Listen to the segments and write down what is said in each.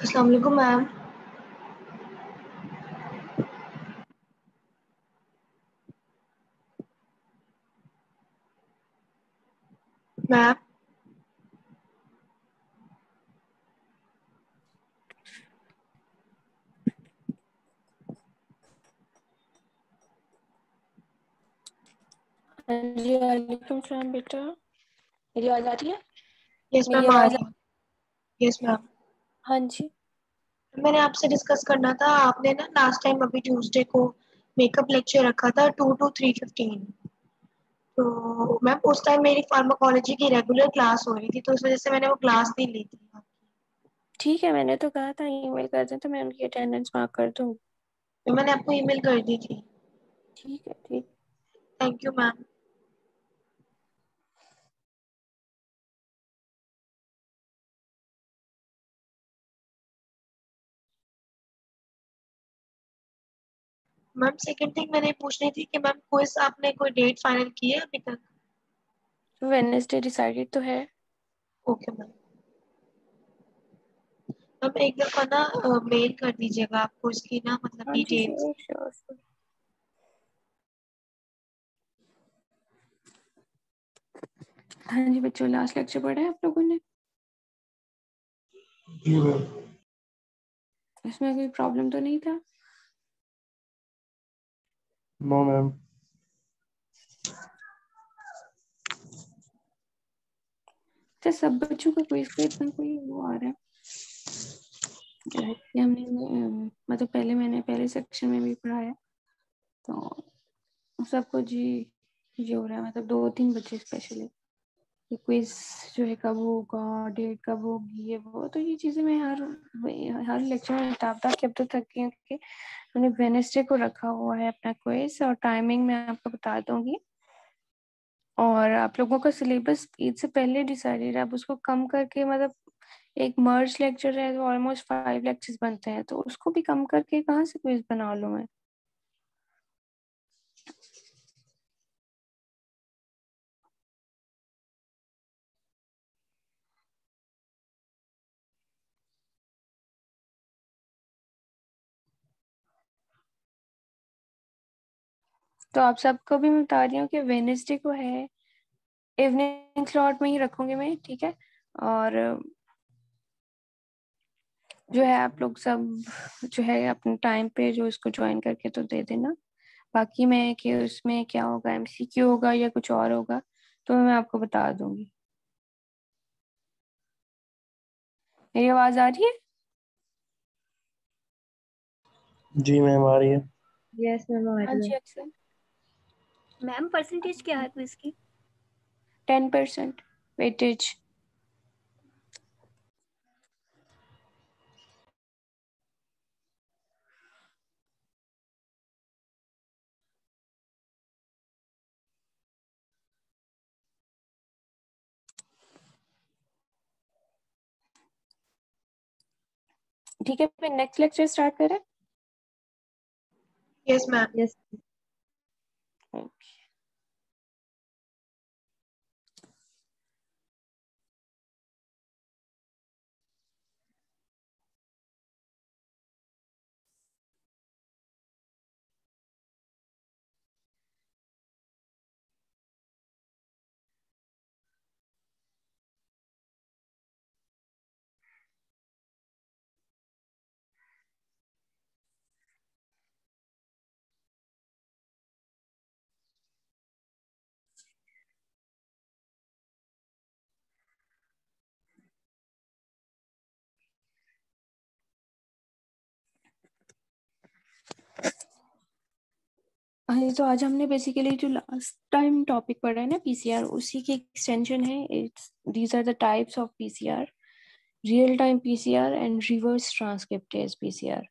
अस्सलाम वालेकुम ma'am. Ma'am हाँ जी, वालेकुम सलाम बेटा। मेरी आवाज आ रही है? यस मेरी मैम आ आवाज रही है। Yes ma'am. हाँ जी। मैंने आपसे डिस्कस करना था, आपने ना लास्ट टाइम अभी ट्यूसडे को मेकअप लेक्चर रखा था 2 to 3:15। तो मैम उस टाइम मेरी फार्माकोलॉजी की रेगुलर क्लास हो रही थी, तो उस वजह से मैंने वो क्लास नहीं ली थी। ठीक है, मैंने तो कहा था ईमेल कर दें तो मैं उनकी अटेंडेंस मार्क कर दूँ। तो मैंने आपको ईमेल कर दी थी। ठीक है, ठीक। Thank you ma'am. Ma'am second thing मैंने पूछनी थी कि मैम क्विज आपने कोई डेट फाइनल की है अभी तक? वेडनेसडे डिसाइडेड तो है। Okay ma'am. मैम एक दफा ना मेल कर दीजिएगा आपको इसकी ना मतलब हाँ जी, डिटेल्स। Sure sure sure. हाँ जी बच्चों, लास्ट लेक्चर पढ़ा है आप लोगों ने? जी मैम। इसमें कोई प्रॉब्लम तो नहीं था? No ma'am. अच्छा, सब बच्चों का क्विज पे इतना कोई वो आ रहा है? कि हमने मतलब पहले पहले सेक्शन में भी पढ़ाया तो सबको जी ये हो रहा है, मतलब 2-3 बच्चे स्पेशली कि क्विज जो है कब होगा, डेट कब होगी, ये वो। तो ये चीजें मैं हर लेक्चर में बता के अब तो थक गई हूँ कि मैंने वेडनेसडे को रखा हुआ है अपना क्विज, और टाइमिंग मैं आपको बता दूंगी। और आप लोगों का सिलेबस ईद से पहले डिसाइडेड है, अब उसको कम करके मतलब एक मर्ज लेक्चर है तो ऑलमोस्ट 5 लेक्चर्स बनते हैं, तो उसको भी कम करके कहाँ से क्विज बना लूं मैं? तो आप सबको भी मैं बता रही हूँ कि वेडनेसडे को है, इवनिंग स्लॉट में ही रखूंगी मैं, ठीक है? और जो है आप लोग सब जो है अपने टाइम पे जो इसको ज्वाइन करके तो दे देना। बाकी मैं कि उसमें क्या होगा, एमसीक्यू होगा या कुछ और होगा, तो मैं आपको बता दूंगी। मेरी आवाज आ रही है? जी मैम आ रही है। यस मैम आ हाँ रही जी है। अक्सर। मैम परसेंटेज क्या है क्विज की? 10% वेटेज। ठीक है, फिर नेक्स्ट लेक्चर स्टार्ट करें। Yes ma'am. यस। हाँ जी, तो आज हमने बेसिकली जो लास्ट टाइम टॉपिक पढ़ा है ना पीसीआर, उसी की एक्सटेंशन है। It's these are the types of PCR: real time PCR and reverse transcriptase PCR.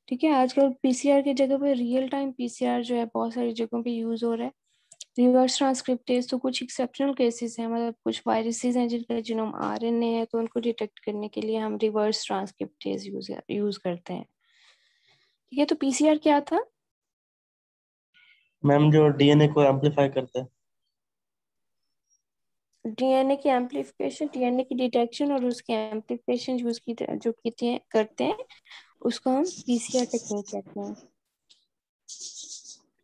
ठीक है, आजकल पीसीआर की जगह पे रियल टाइम पीसीआर जो है बहुत सारी जगहों पे यूज हो रहा है। रिवर्स ट्रांसक्रिप्टेज तो कुछ एक्सेप्शनल केसेस हैं, मतलब कुछ वायरसेस हैं जिनका जीनोम आरएनए है, तो उनको डिटेक्ट करने के लिए हम रिवर्स ट्रांसक्रिप्टेज यूज करते हैं। ठीक है, तो पीसीआर क्या था? मैम जो डीएनए को एम्पलीफाई करता है। डीएनए की एम्पलीफिकेशन, डीएनए की डिटेक्शन और उसकी एम्पलीफिकेशन यूज की जो करते हैं उसको हम पीसीआर टेक्निक कहते हैं।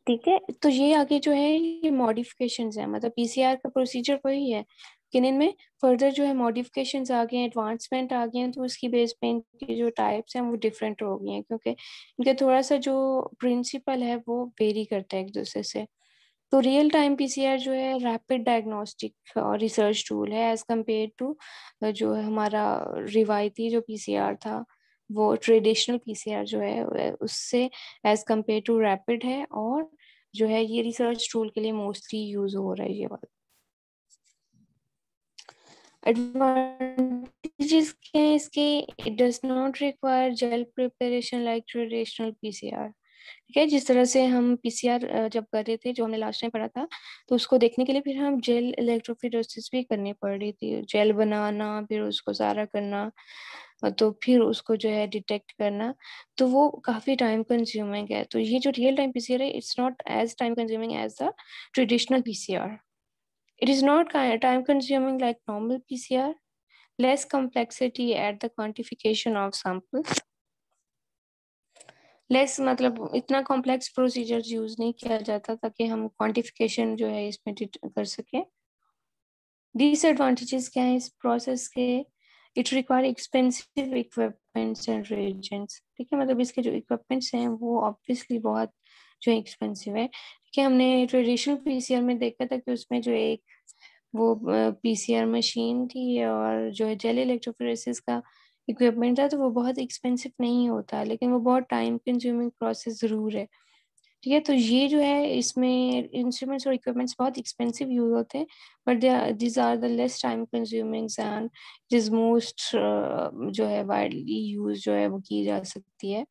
ठीक है, तो ये आगे जो है ये मॉडिफिकेशंस है, मतलब पीसीआर का प्रोसीजर वही है, लेकिन इनमें फर्दर जो है मॉडिफिकेशंस आ गए हैं, एडवांसमेंट आ गए हैं, तो उसकी बेस पे इनके जो टाइप्स हैं वो डिफरेंट हो गए हैं, क्योंकि इनके थोड़ा सा जो प्रिंसिपल है वो वेरी करता है एक दूसरे से। तो रियल टाइम पीसीआर जो है रैपिड डायग्नोस्टिक और रिसर्च टूल है एज कम्पेयर टू जो है हमारा रिवायती जो पीसीआर था, वो ट्रेडिशनल पीसीआर जो है उससे एज कम्पेयर टू रैपिड है, और जो है ये रिसर्च टूल के लिए मोस्टली यूज हो रहा है ये वाला। एडवांटेजेस क्या है इसके? It does not require gel preparation like traditional PCR. ठीक है, जिस तरह से हम पीसीआर जब कर रहे थे, जो हमने लास्ट टाइम पढ़ा था, तो उसको देखने के लिए फिर हम जेल इलेक्ट्रोफोरेसिस भी करनी पड़ रही थी, जेल बनाना, फिर उसको सारा करना, तो फिर उसको जो है डिटेक्ट करना, तो वो काफी टाइम कंज्यूमिंग है। तो ये जो रियल टाइम पीसीआर है, it's not as time consuming as the traditional PCR. It is not time consuming like normal PCR, less complexity at the quantification of samples, less मतलब इतना कॉम्प्लेक्स प्रोसीजर यूज नहीं किया जाता ताकि हम quantification जो है इसमें कर सके। डिसएडवांटेजेस क्या है इस प्रोसेस के? It require expensive equipments and reagents. ठीक है, मतलब इसके जो इक्विपमेंट्स हैं वो ऑब्वियसली बहुत जो एक्सपेंसिव है। ठीक है, हमने ट्रेडिशनल पीसीआर में देखा था कि उसमें जो एक वो पीसीआर मशीन थी और जो है जेल इलेक्ट्रोफोरेसिस का इक्विपमेंट था, तो वो बहुत एक्सपेंसिव नहीं होता, लेकिन वो बहुत टाइम कंज्यूमिंग प्रोसेस जरूर है। ठीक है, तो ये जो है इसमें इंस्ट्रूमेंट्स और इक्विपमेंट्स बहुत एक्सपेंसिव यूज होते हैं, but this are the less time consuming and this most जो है वाइडली यूज जो है वो की जा सकती है।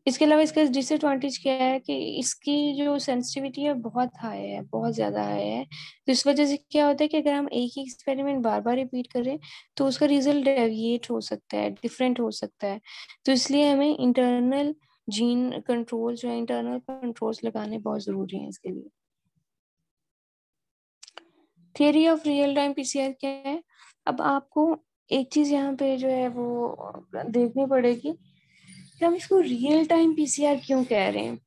इसके अलावा इसका डिसएडवांटेज क्या है कि इसकी जो सेंसिटिविटी है बहुत हाई है, बहुत ज़्यादा हाई है। तो इस वजह से क्या होता है कि अगर हम एक ही एक्सपेरिमेंट बार बार रिपीट करें तो उसका रिजल्ट डेविएट हो सकता है, डिफरेंट हो सकता है। तो इसलिए हमें इंटरनल जीन कंट्रोल जो है, इंटरनल कंट्रोल्स लगाने बहुत ज़रूरी हैं इसके लिए। Theory of real time PCR क्या है? अब आपको एक चीज़ यहाँ पे जो है वो देखनी पड़ेगी कि हम इसको रियल टाइम पीसीआर क्यों कह रहे हैं।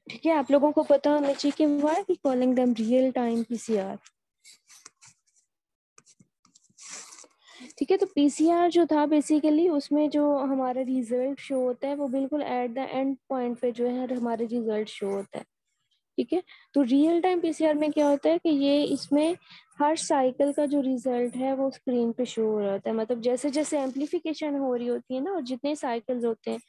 ठीक है, आप लोगों को पता होना चाहिए कि why we calling them real time PCR. ठीक है, तो पीसीआर जो था बेसिकली उसमें जो हमारा रिजल्ट शो होता है वो बिल्कुल एट द एंड पॉइंट पे जो है हमारे रिजल्ट शो होता है। ठीक है, तो रियल टाइम पीसीआर में क्या होता है कि ये इसमें हर साइकिल का जो रिजल्ट है वो स्क्रीन पे शो हो रहा होता है, मतलब जैसे जैसे एम्पलीफिकेशन हो रही होती है ना, और जितने साइकिल्स होते हैं,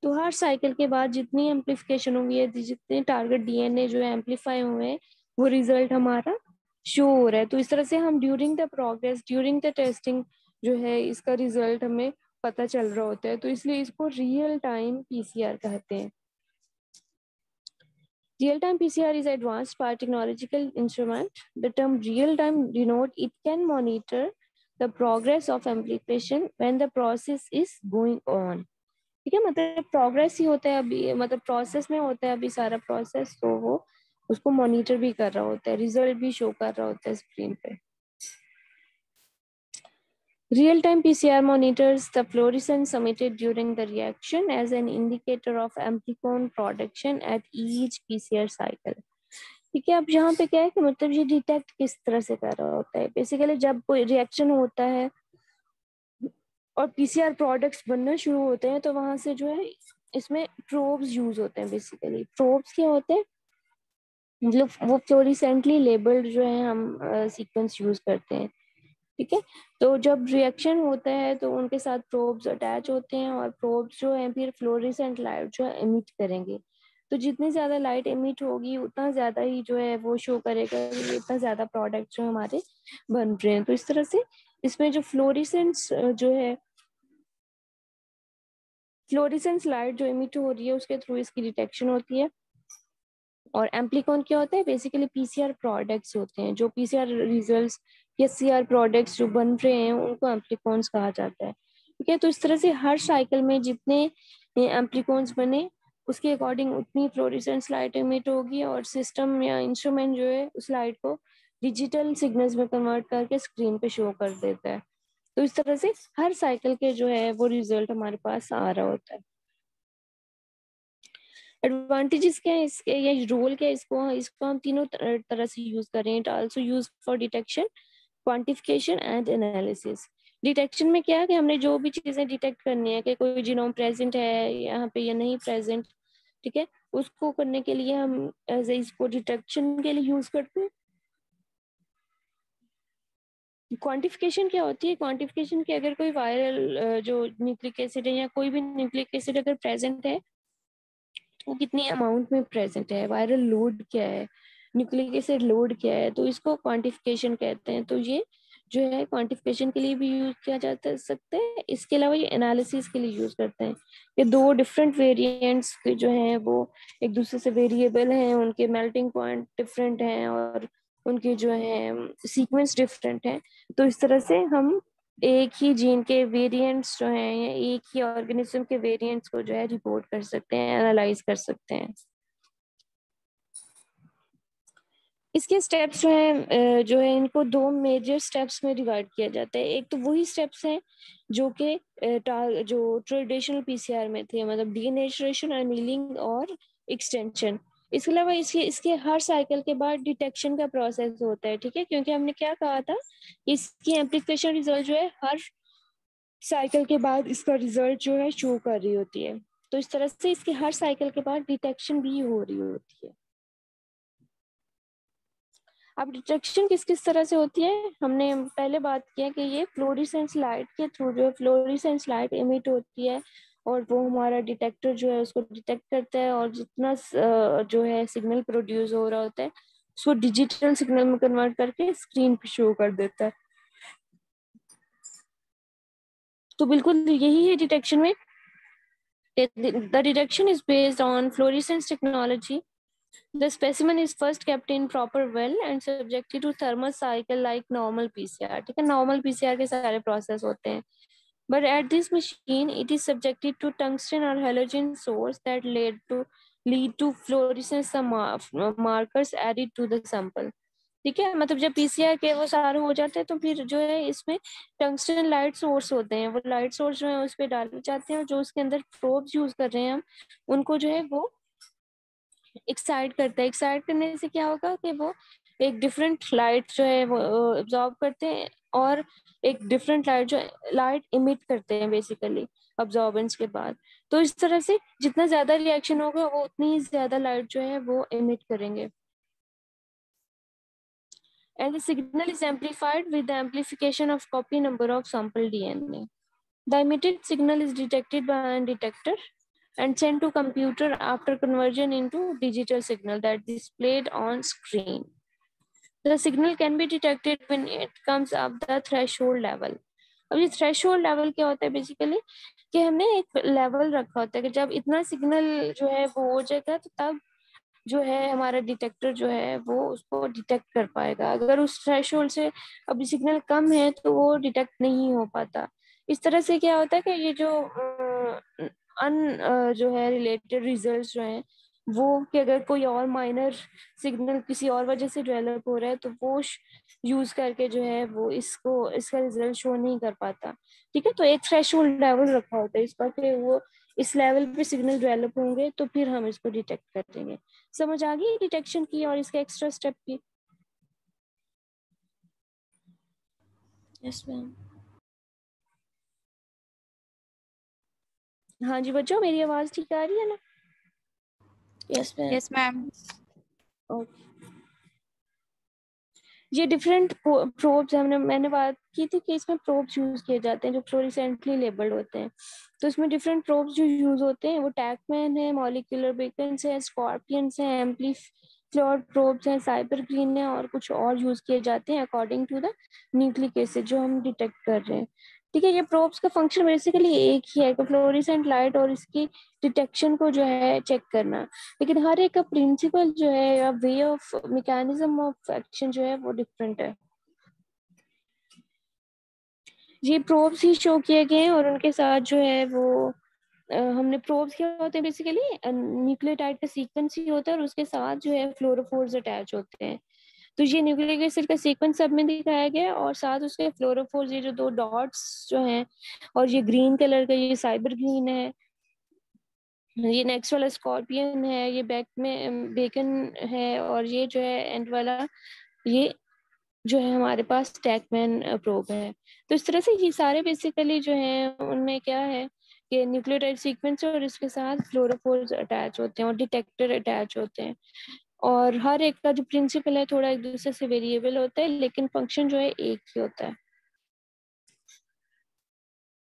तो हर साइकिल के बाद जितनी एम्पलीफिकेशन होगी है, जितने टारगेट डीएनए जो है एम्पलीफाई हुए हैं, वो रिजल्ट हमारा शो हो रहा है। तो इस तरह से हम during the progress, during the testing जो है इसका रिजल्ट हमें पता चल रहा होता है, तो इसलिए इसको रियल टाइम पीसीआर कहते हैं। Real-time PCR is advanced biotechnological instrument. The term real-time denote it can monitor the progress of amplification when the process is going on. ठीक है, मतलब प्रोग्रेस ही होता है अभी, मतलब प्रोसेस में होता है अभी सारा प्रोसेस, तो वो उसको मॉनिटर भी कर रहा होता है, रिजल्ट भी शो कर रहा होता है स्क्रीन पे। Real-time PCR monitors the fluorescence emitted during the reaction as an indicator of amplicon production at each PCR cycle. ठीक है, अब यहाँ पे क्या है कि मतलब ये डिटेक्ट किस तरह से कर रहा होता है, बेसिकली जब कोई रिएक्शन होता है और पीसीआर प्रोडक्ट्स बनना शुरू होते हैं, तो वहां से जो है इसमें प्रोब्स यूज होते हैं। बेसिकली प्रोब्स क्या होते हैं, मतलब वो फ्लोरिसेंटली लेबल्ड जो है हम सीक्वेंस यूज करते हैं। ठीक है, तो जब रिएक्शन होता है तो उनके साथ प्रोब्स अटैच होते हैं, और प्रोब्स जो है फिर फ्लोरेसेंट लाइट जो है एमिट करेंगे। तो जितनी ज्यादा लाइट एमिट होगी उतना ज्यादा ही जो है वो शो करेगा कि इतना ज्यादा प्रोडक्ट जो हमारे बन रहे हैं। तो इस तरह से इसमें जो फ्लोरिसेंस जो है, फ्लोरिसेंस लाइट जो एमिट हो रही है उसके थ्रू इसकी डिटेक्शन होती है। और एम्प्लीकॉन क्या होता है, बेसिकली पीसीआर प्रोडक्ट्स होते हैं, जो पीसीआर रिजल्ट्स या सीआर प्रोडक्ट्स जो बन रहे हैं उनको एम्प्लीकॉन्स कहा जाता है। ठीक है, तो इस तरह से हर साइकिल में जितने एम्प्लीकॉन्स बने उसके अकॉर्डिंग उतनी फ्लोरेसेंस लाइट एमिट होगी, और सिस्टम या इंस्ट्रूमेंट जो है उस लाइट को डिजिटल सिग्नल्स में कन्वर्ट करके स्क्रीन पे शो कर देता है। तो इस तरह से हर साइकिल के जो है वो रिजल्ट हमारे पास आ रहा होता है। एडवांटेजेस क्या है इसके, या रोल क्या है, इसको इसको हम तीनों तरह से यूज करें। It also use for detection, quantification and analysis. Detection में क्या है कि हमने जो भी चीजें डिटेक्ट करनी है कि कोई जीनोम प्रेजेंट है यहाँ पे या नहीं प्रेजेंट, ठीक है, उसको करने के लिए हम एज इसको डिटेक्शन के लिए यूज करते हैं। क्वांटिफिकेशन क्या होती है? क्वांटिफिकेशन की अगर कोई वायरल जो न्यूक्लिक एसिड है या कोई भी न्यूक्लिक एसिड अगर प्रेजेंट है, वो कितनी अमाउंट में प्रेजेंट है, वायरल लोड क्या है, न्यूक्लिक एसिड लोड क्या है, तो इसको क्वांटिफिकेशन कहते हैं। तो ये जो है क्वांटिफिकेशन के लिए भी यूज किया जाता सकता है। इसके अलावा ये एनालिसिस के लिए यूज करते हैं। ये दो डिफरेंट वेरिएंट्स जो हैं वो एक दूसरे से वेरिएबल हैं, उनके मेल्टिंग पॉइंट डिफरेंट हैं और उनके जो है सीक्वेंस डिफरेंट हैं। तो इस तरह से हम एक ही जीन के वेरिएंट्स जो हैं या एक ही ऑर्गेनिज्म के वेरिएंट्स को जो है रिपोर्ट कर सकते हैं, एनालाइज कर सकते हैं। इसके स्टेप्स जो है इनको दो मेजर स्टेप्स में डिवाइड किया जाता है। एक तो वही स्टेप्स हैं जो कि जो ट्रेडिशनल पीसीआर में थे, मतलब डीनेचुरेशन, अनीलिंग और एक्सटेंशन। इसके अलावा इसके इसके हर साइकिल के बाद डिटेक्शन का प्रोसेस होता है, ठीक है, क्योंकि हमने क्या कहा था, इसकी एम्प्लीफिकेशन रिजल्ट जो है हर साइकिल के बाद इसका रिजल्ट जो है शो कर रही होती है। तो इस तरह से इसके हर साइकिल के बाद डिटेक्शन भी हो रही होती है। अब डिटेक्शन किस किस तरह से होती है, हमने पहले बात किया कि ये फ्लोरेसेंस लाइट के थ्रू जो है फ्लोरेसेंस लाइट इमिट होती है और वो हमारा डिटेक्टर जो है उसको डिटेक्ट करता है और जितना जो है सिग्नल प्रोड्यूस हो रहा होता है उसको डिजिटल सिग्नल में कन्वर्ट करके स्क्रीन पे शो कर देता है। तो बिल्कुल यही है डिटेक्शन में। The detection is based on fluorescence technology. The specimen is first kept in proper well and subjected to thermal cycle like normal PCR. ठीक है, normal PCR के सारे process होते हैं. But at this machine, it is subjected to tungsten or halogen source that lead to fluorescence markers added to the sample. ठीक है, मतलब जब पीसीआर के वो सारे हो जाते हैं तो फिर जो है इसमें टंगस्टन लाइट सोर्स होते हैं, वो लाइट सोर्स जो है उस पर डाले जाते हैं और जो उसके अंदर प्रोब्स यूज कर रहे हैं हम उनको जो है वो एक्साइट करता है। एक्साइट करने से क्या होगा कि वो एक डिफरेंट लाइट जो है वो एब्जॉर्ब करते हैं और एक डिफरेंट लाइट जो लाइट इमिट करते हैं बेसिकली अब्जॉर्बेंस के बाद। तो इस तरह से जितना ज्यादा रिएक्शन होगा वो उतनी ज्यादा लाइट जो है वो इमिट करेंगे। And the signal is amplified with the amplification of copy number of sample DNA. The emitted signal is detected by a detector and sent to computer after conversion into digital signal that is displayed on screen. The signal can be detected when it comes up the threshold level. अब ये threshold level क्या होता है basically कि हमने एक level रखा होता है कि जब इतना सिग्नल जो है वो हो जाएगा तो तब जो है हमारा डिटेक्टर जो है वो उसको डिटेक्ट कर पाएगा। अगर उस थ्रेशोल्ड से अभी सिग्नल कम है तो वो डिटेक्ट नहीं हो पाता। इस तरह से क्या होता है कि ये जो जो है रिलेटेड रिजल्ट्स जो हैं वो कि अगर कोई और माइनर सिग्नल किसी और वजह से डेवलप हो रहा है तो वो यूज करके जो है वो इसका रिजल्ट शो नहीं कर पाता। ठीक है, तो एक थ्रेशोल्ड लेवल रखा होता है इसका कि वो इस लेवल पे सिग्नल डेवलप होंगे तो फिर हम इसको डिटेक्ट करेंगे। समझ आ गई डिटेक्शन की और इसके एक्स्ट्रा स्टेप की? Yes ma'am. हाँ जी बच्चों, मेरी आवाज ठीक आ रही है ना? Yes ma'am. Yes ma'am. Okay, ये डिफरेंट प्रोब्स मैंने बात की थी कि इसमें प्रोब्स यूज किए जाते हैं जो फ्लोरेसेंटली लेबल्ड होते हैं। तो इसमें डिफरेंट प्रोब्स जो यूज होते हैं वो टैकमैन है, मॉलिक्यूलर बीकन्स है, स्कॉर्पियंस है, एम्पली फ्लोर प्रोब्स हैं, साइबर ग्रीन है और कुछ और यूज किए जाते हैं according to the nucleic acid जो हम डिटेक्ट कर रहे हैं। ठीक है, ये प्रोब्स का फंक्शन बेसिकली एक ही है कि फ्लोरेसेंट लाइट और इसकी डिटेक्शन को जो है चेक करना, लेकिन हर एक का प्रिंसिपल जो है या way of mechanism of action जो है वो डिफरेंट है। ये प्रोब्स ही शो किए गए हैं और उनके साथ जो है वो हमने प्रोब्स क्या होते हैं बेसिकली न्यूक्लियोटाइड का सीक्वेंस ही होता है और उसके साथ जो है फ्लोरोफोर्स अटैच होते हैं। तो ये न्यूक्लिक एसिड का सीक्वेंस सब में दिखाया गया है, और साथ उसके फ्लोरोफोर्स, ये जो 2 डॉट्स जो हैं, और ये ग्रीन कलर का ये साइबर ग्रीन है, ये नेक्स्ट वाला स्कॉर्पियन है, ये बैक में बेकन है, और ये जो है एंड वाला ये जो है हमारे पास टैकमैन प्रोब है। तो इस तरह से ये सारे बेसिकली जो है उनमें क्या है कि न्यूक्लियोटाइड सीक्वेंस और इसके साथ फ्लोरोफोर्स अटैच होते हैं और डिटेक्टर अटैच होते हैं, और हर एक का जो प्रिंसिपल है थोड़ा एक दूसरे से वेरिएबल होता है, लेकिन फंक्शन जो है एक ही होता है।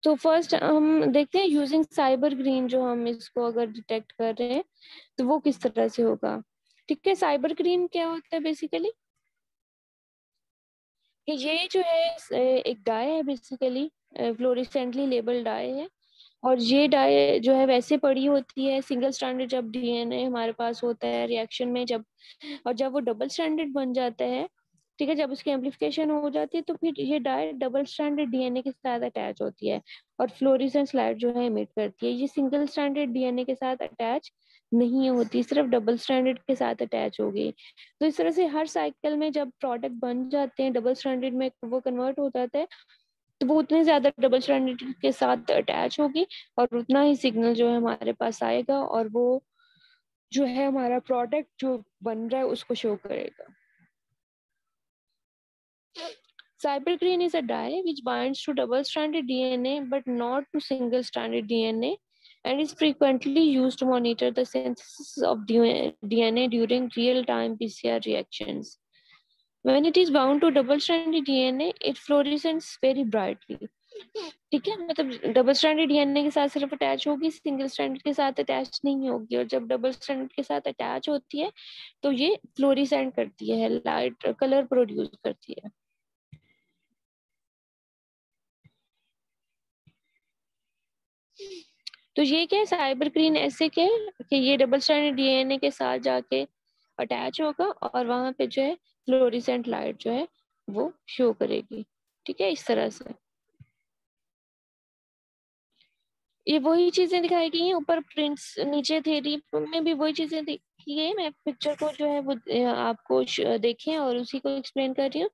तो फर्स्ट हम देखते हैं यूजिंग साइबर ग्रीन, जो हम इसको अगर डिटेक्ट कर रहे हैं तो वो किस तरह से होगा। ठीक है, साइबर ग्रीन क्या होता है बेसिकली, ये जो है एक डाई है बेसिकली, फ्लोरेसेंटली लेबल डाई है, और ये डाई जो है वैसे पड़ी होती है सिंगल स्ट्रैंडेड, जब डीएनए हमारे पास होता है रिएक्शन में जब, और जब वो डबल स्ट्रैंडेड बन जाता है, ठीक है, जब उसकी एम्प्लीफिकेशन हो जाती है तो फिर ये डाई डबल स्ट्रैंडेड डीएनए के साथ अटैच होती है और फ्लोरेसेंस लाइट जो है इमिट करती है। ये सिंगल स्ट्रैंडेड डीएनए के साथ अटैच नहीं होती, सिर्फ डबल स्ट्रैंडेड के साथ अटैच होगी। तो इस तरह से हर साइकिल में जब प्रोडक्ट बन जाते हैं डबल स्ट्रैंडेड में वो कन्वर्ट हो जाता है, तो वो उतने ज्यादा डबल स्ट्रैंडेड के साथ अटैच होगी और उतना ही सिग्नल जो है हमारे पास आएगा, और वो जो है हमारा प्रोडक्ट जो बन रहा है उसको शो करेगा। Cybergreen is a dye which binds to double-stranded DNA but not to single-stranded DNA, and is frequently used to monitor the synthesis of DNA during real-time PCR reactions. When it is bound to double-stranded DNA, it fluoresces very brightly. ठीक है, मतलब double stranded DNA के साथ सिर्फ attach होगी, single stranded के साथ attach नहीं होगी, और जब डबल स्ट्रैंडेड के साथ अटैच होती है तो ये फ्लोरिसेंट करती है, लाइट कलर प्रोड्यूस करती है। तो ये क्या है, साइबर ग्रीन ऐसे क्या है कि ये डबल स्ट्रैंडेड डीएनए के साथ जाके अटैच होगा और वहां पे जो है फ्लोरिसेंट लाइट जो है वो शो करेगी। ठीक है, इस तरह से ये वही चीजें दिखाई गई हैं ऊपर, प्रिंट्स नीचे थ्योरी में भी वही चीजें दिखी है। मैं पिक्चर को जो है वो आपको देखें और उसी को एक्सप्लेन कर रही हूँ।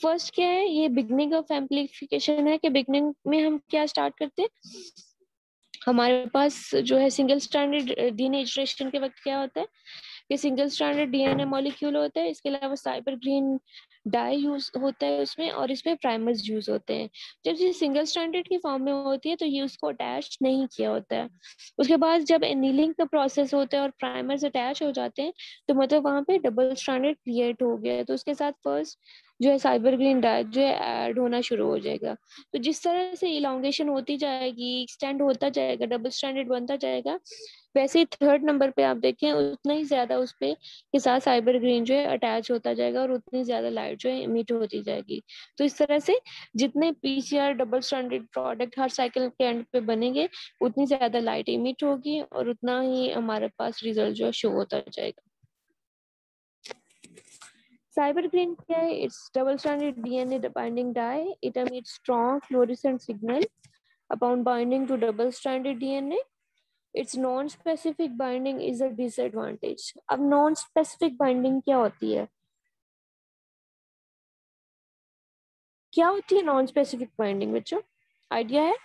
फर्स्ट क्या है, ये बिगनिंग ऑफ एम्प्लीफिकेशन है कि बिगनिंग में हम क्या स्टार्ट करते हैं, हमारे पास जो है सिंगल स्ट्रैंडेड डीएनए इटरेशन के वक्त क्या होता है कि सिंगल स्ट्रैंडेड डीएनए मॉलिक्यूल होता है, इसके अलावा साइबर ग्रीन डाई यूज होता है उसमें, और इसमें प्राइमर्स यूज होते हैं। जब ये सिंगल स्ट्रैंडेड की फॉर्म में होती है तो ये उसको अटैच नहीं किया होता है। उसके बाद जब एनीलिंग का प्रोसेस होता है और प्राइमर्स अटैच हो जाते हैं तो मतलब वहां पे डबल स्ट्रैंडेड क्रिएट हो गया है, तो उसके साथ फर्स्ट जो है साइबर ग्रीन डाई जो है ऐड होना शुरू हो जाएगा। तो जिस तरह से इलांगेशन होती जाएगी, एक्सटेंड होता जाएगा, डबल स्टैंडर्ड बनता जाएगा, वैसे ही थर्ड नंबर पे आप देखें उतना ही ज्यादा उस पे के साथ साइबर ग्रीन जो है अटैच होता जाएगा और उतनी ज्यादा लाइट जो है इमिट होती जाएगी। तो इस तरह से जितने पीसीआर डबल स्टैंडर्ड प्रोडक्ट हर साइकिल के एंड पे बनेंगे उतनी ज्यादा लाइट इमिट होगी और उतना ही हमारे पास रिजल्ट जो है शो होता जाएगा। Cyber green क्या है? It's double-stranded DNA binding dye. It emits strong fluorescent signal upon binding to double-stranded DNA. Its non-specific binding is a disadvantage. अब non-specific binding क्या होती है? क्या होती है non-specific binding बच्चों? आइडिया है?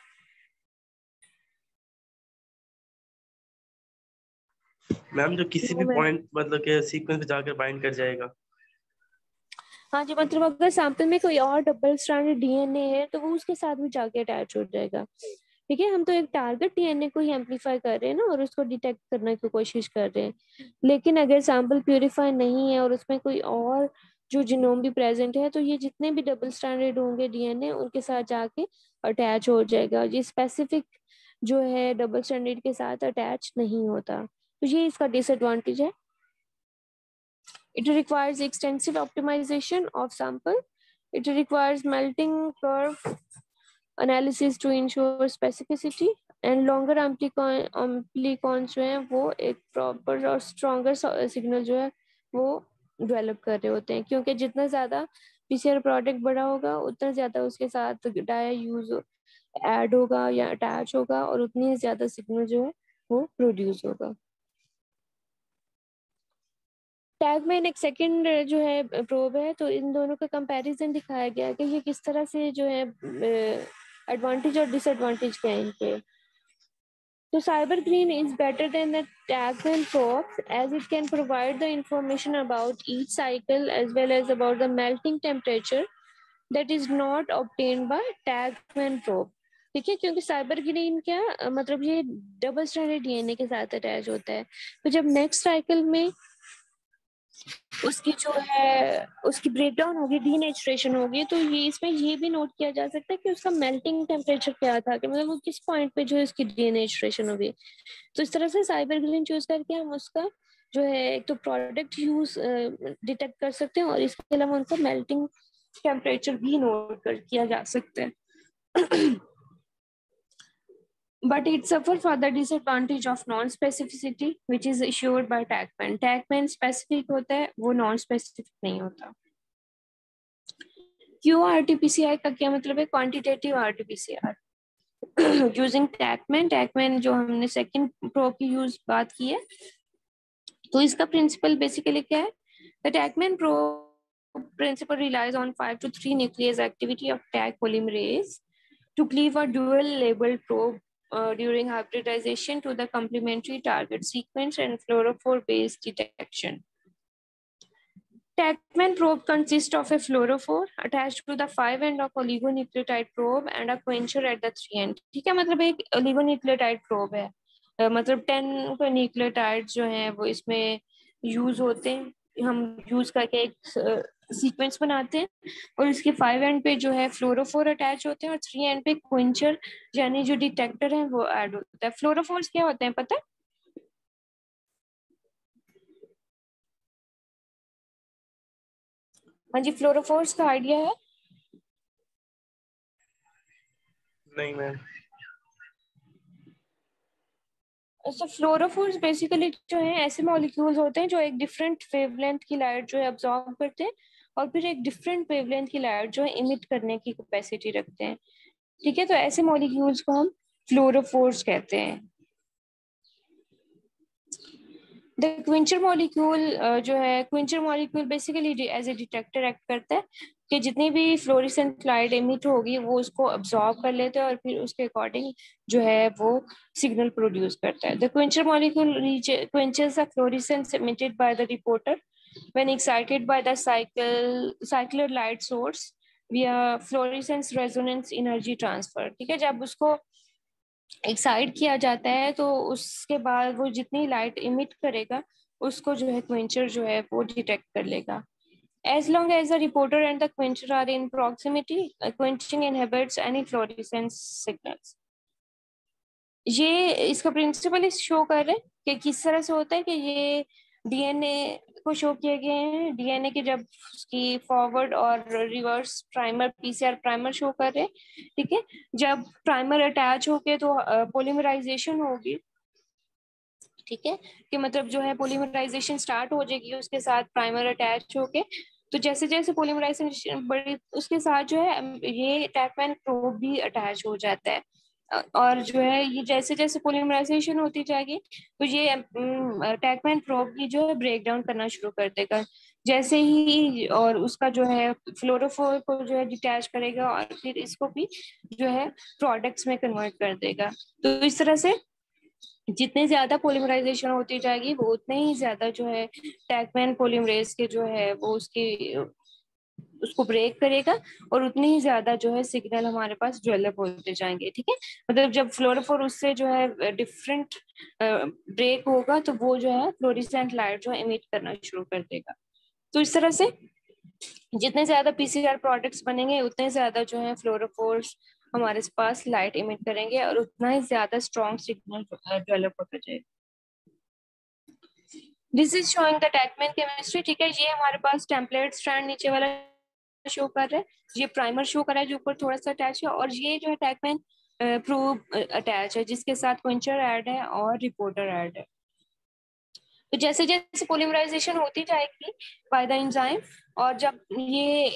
मैम जो किसी भी पॉइंट मतलब के सीक्वेंस पे जाकर बाइंड कर जाएगा। हाँ जी, मतलब अगर सैंपल में कोई और डबल स्ट्रैंडेड डीएनए है तो वो उसके साथ भी जाके अटैच हो जाएगा। ठीक है, हम तो एक टारगेट डीएनए को ही एम्पलीफाई कर रहे हैं ना और उसको डिटेक्ट करने की कोशिश कर रहे हैं। लेकिन अगर सैंपल प्यूरिफाई नहीं है और उसमें कोई और जो जीनोम भी प्रेजेंट है तो ये जितने भी डबल स्ट्रैंडेड होंगे डीएनए उनके साथ जाके अटैच हो जाएगा। ये स्पेसिफिक जो है डबल स्ट्रैंडेड के साथ अटैच नहीं होता, तो ये इसका डिसएडवांटेज है। It requires extensive optimization of sample. It requires melting curve analysis to ensure specificity, and longer amplicons जो है वो एक प्रॉपर और स्ट्रॉन्गर सिग्नल जो है वो डेवलप कर रहे होते हैं, क्योंकि जितना ज्यादा पीसीआर प्रोडक्ट बड़ा होगा उतना ज्यादा उसके साथ डाया यूज ऐड होगा या अटैच होगा और उतनी ज्यादा सिग्नल जो है वो प्रोड्यूस होगा। टैगमैन एक सेकंड जो है प्रोब है, तो इन दोनों का कंपैरिजन दिखाया गया कि ये किस तरह से जो है एडवांटेज और डिसएडवांटेज क्या है इनके। So Cyber Green is better than the Tagman probes as it can provide the information about each cycle as well as about the melting temperature that is not obtained by Tagman probe. ठीक है, क्योंकि cyber green क्या मतलब ये double stranded DNA के साथ attach होता है, तो जब नेक्स्ट साइकिल में उसकी जो है उसकी ब्रेकडाउन होगी, डीनेचुरेशन होगी, तो ये इसमें ये भी नोट किया जा सकता है कि उसका मेल्टिंग टेम्परेचर क्या था, कि मतलब वो किस पॉइंट पे जो है उसकी डीनेचुरेशन होगी। तो इस तरह से साइबर ग्रीन चूज करके हम उसका जो है एक तो प्रोडक्ट यूज डिटेक्ट कर सकते हैं और इसके अलावा उनका मेल्टिंग टेम्परेचर भी नोट कर किया जा सकता है। But it suffer for the disadvantage of non-specificity, which is assured by TAGMAN. TAGMAN specific होता है, वो non-specific नहीं होता। QRT-PCR का क्या मतलब है? Quantitative RT-PCR. Using TAGMAN, TAGMAन जो हमने second probe की यूज बात की है, तो इसका principle basically क्या है? The TAGMAन probe principle relies on 5 to 3 nuclease activity of TAG polymerase to cleave a dual labeled probe during hybridization to the complementary target sequence and fluorophore-based detection. TAGMAN probe consists of a fluorophore attached to the 5 end of oligonucleotide probe and a quencher at the 3 end. ठीक है, मतलब एक oligonucleotide probe है, मतलब 10 nucleotides जो हैं वो इसमें यूज होते हैं, हम यूज करके एक सीक्वेंस बनाते हैं और इसके 5 एंड पे जो है फ्लोरोफोर अटैच होते हैं और 3 एंड पे क्विंचर यानी जो डिटेक्टर है वो ऐड होता है। फ्लोरोफोर्स क्या होते हैं पता है? हाँ जी, फ्लोरोफोर्स का आइडिया है? नहीं मैम। तो फ्लोरोफोर्स बेसिकली जो है ऐसे मॉलिक्यूल्स होते हैं जो एक डिफरेंट वेवलेंथ की लाइट जो है अब्सॉर्ब करते हैं और फिर एक डिफरेंट वेवलेंथ की लाइट जो है इमिट करने की कैपेसिटी रखते हैं। ठीक है, तो ऐसे मॉलिक्यूल्स को हम फ्लोरोफोर्स कहते हैं। द क्विंचर मॉलिक्यूल जो है, quencher molecule basically as a detector act करता है कि जितनी भी फ्लोरेसेंट लाइट इमिट होगी वो उसको अब्सॉर्ब कर लेते हैं और फिर उसके अकॉर्डिंग जो है वो सिग्नल प्रोड्यूस करता है। The quencher molecule quenches the fluorescence emitted by the reporter when excited by the cycler light source via fluorescence resonance energy transfer। ठीक है, जब उसको एक्साइट किया जाता है तो उसके बाद वो जितनी लाइट इमिट करेगा उसको जो है क्वेंचर जो है वो डिटेक्ट कर लेगा। As long as the reporter and the quencher are in proximity, quenching inhibits any fluorescence signals. ये इसका प्रिंसिपल शो कर रहे हैं कि किस तरह से होता है कि ये डीएनए को शो किए गए हैं। डीएनए के जब उसकी फॉरवर्ड और reverse primer PCR primer show कर रहे हैं। ठीक है, जब प्राइमर अटैच होके तो पोलीमराइजेशन होगी। ठीक है, कि मतलब जो है पोलीमराइजेशन स्टार्ट हो जाएगी उसके साथ प्राइमर अटैच होके, तो जैसे जैसे पोलीमराइजेशन बढ़ी उसके साथ जो है ये टैगमैन प्रोब भी अटैच हो जाता है और जो है ये जैसे जैसे पोलीमराइजेशन होती जाएगी तो ये टैगमैन प्रोब की जो है ब्रेक डाउन करना शुरू कर देगा जैसे ही, और उसका जो है फ्लोरोफोर को जो है डिटैच करेगा और फिर इसको भी जो है प्रोडक्ट्स में कन्वर्ट कर देगा। तो इस तरह से जितने ज्यादा पोलीमराइजेशन होती जाएगी वो उतने ही ज्यादा जो है टैगमैन पोलीमरेज के जो है वो उसको ब्रेक करेगा और उतनी ही ज्यादा जो है सिग्नल हमारे पास डेवलप होते जाएंगे। ठीक है, मतलब जब फ्लोरोफोर उससे जो है डिफरेंट ब्रेक होगा तो वो जो है फ्लोरेसेंट लाइट जो है इमिट करना शुरू कर देगा। तो इस तरह से जितने ज्यादा पीसीआर प्रोडक्ट्स बनेंगे उतने ज्यादा जो है फ्लोरोफोर्स हमारे पास लाइट इमिट करेंगे और उतना ही ज्यादा स्ट्रॉन्ग सिग्नल डेवलप होता जाएगा। This is showing the TaqMan chemistry. ठीक है, ये हमारे पास टेम्पलेट स्ट्रैंड नीचे वाला शो कर रहा है, ये प्राइमर शो कर रहा है जो ऊपर थोड़ा सा अटैच है, और ये जो है टैगमैन प्रोब अटैच है जिसके साथ क्वेंचर ऐड है और रिपोर्टर ऐड है। तो जैसे जैसे पोलीमराइजेशन होती जाएगी बाय द एंजाइम और जब ये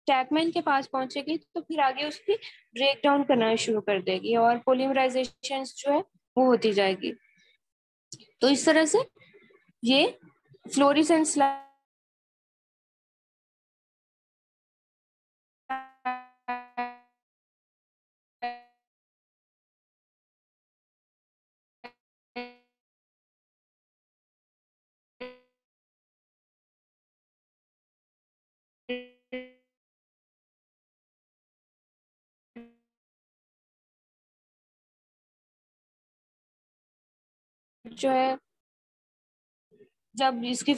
टैगमैन के पास पहुंचेगी तो फिर आगे उसकी ब्रेक डाउन करना शुरू कर देगी और पोलीमराइजेशन जो है वो होती जाएगी। तो इस तरह से ये फ्लोरेसेंस स्लाइड जो है जब इसकी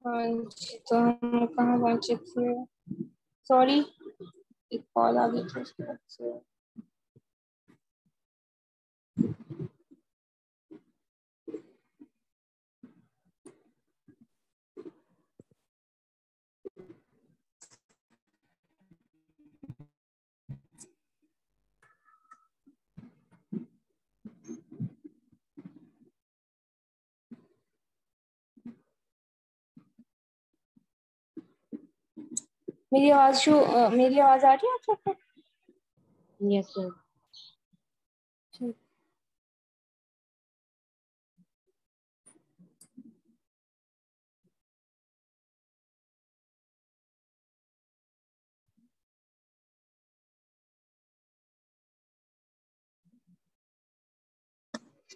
हाँ जी, तो हम कहाँ पहुंचे थे? सॉरी, एक कॉल आ गई थी उसके बाद से। मेरी आवाज आ रही है आप सबको? Yes, sir. ठीक।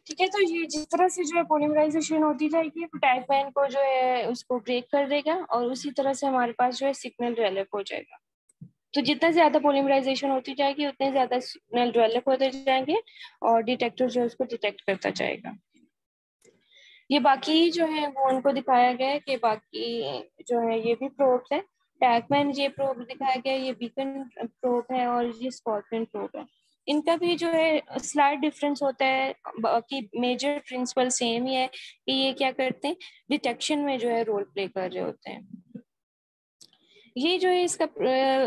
ठीक है, तो ये जिस तरह से जो है पॉलीमराइजेशन होती जाएगी वो टैग बैन को जो है उसको ब्रेक कर देगा और उसी तरह से हमारे पास जो है सिग्नल डेवलप हो जाएगा। तो जितना ज्यादा पॉलीमराइजेशन होती जाएगी उतने ज्यादा सिग्नल डेवलप होते जाएंगे और डिटेक्टर जो है उसको डिटेक्ट करता जाएगा। ये बाकी जो है वो उनको दिखाया गया है कि बाकी जो है ये भी प्रोब्स है। टैगमैन ये प्रोब दिखाया गया है, ये बीकन प्रोब है और ये स्कॉर्पियन प्रोब है। इनका भी जो है स्लाइड डिफरेंस होता है, बाकी मेजर प्रिंसिपल सेम ही है कि ये क्या करते हैं, डिटेक्शन में जो है रोल प्ले कर रहे होते हैं। ये जो है इसका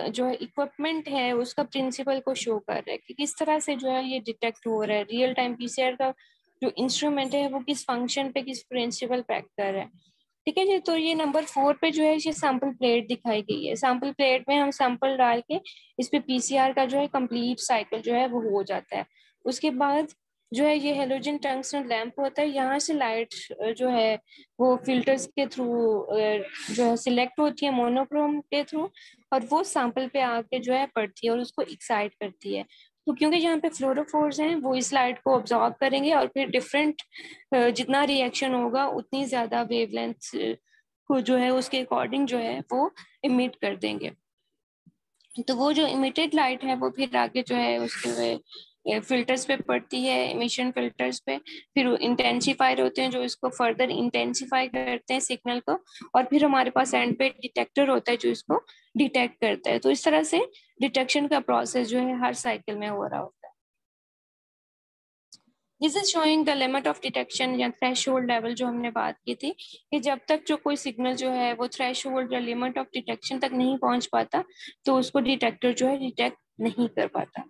जो है इक्विपमेंट है उसका प्रिंसिपल को शो कर रहा है कि किस तरह से जो है ये डिटेक्ट हो रहा है। रियल टाइम पीसीआर का जो इंस्ट्रूमेंट है वो किस फंक्शन पे किस प्रिंसिपल पे एक्ट कर रहा है। ठीक है जी, तो ये नंबर 4 पे जो है ये सैंपल प्लेट दिखाई गई है। सैंपल प्लेट में हम सैंपल डाल के इस पे पीसीआर का जो है कंप्लीट साइकिल जो है वो हो जाता है। उसके बाद जो है ये हेलोजन टंगस्टन लैंप होता है, यहाँ से लाइट जो है वो फिल्टर्स के थ्रू जो है सिलेक्ट होती है मोनोक्रोम के थ्रू और वो सैंपल पे आके जो है पड़ती है और उसको एक्साइट करती है। तो क्योंकि यहाँ पे फ्लोरोफोर्स हैं वो इस लाइट को ऑब्जॉर्व करेंगे और फिर डिफरेंट जितना रिएक्शन होगा उतनी ज्यादा वेवलेंथ को जो है उसके अकॉर्डिंग जो है वो इमिट कर देंगे। तो वो जो इमिटेड लाइट है वो फिर आगे जो है उसके फिल्टर्स पे पड़ती है, इमिशन फिल्टर्स पे, फिर इंटेंसिफायर होते हैं जो इसको फर्दर इंटेंसिफाई करते हैं सिग्नल को और फिर हमारे पास एंड पे डिटेक्टर होता है जो इसको डिटेक्ट करता है। तो इस तरह से डिटेक्शन का प्रोसेस जो है हर साइकिल में हो रहा होता है। This is showing the limit of detection या थ्रेशोल्ड लेवल जो हमने बात की थी कि जब तक जो कोई सिग्नल जो है वो थ्रेशोल्ड या लिमिट ऑफ डिटेक्शन तक नहीं पहुंच पाता तो उसको डिटेक्टर जो है डिटेक्ट नहीं कर पाता।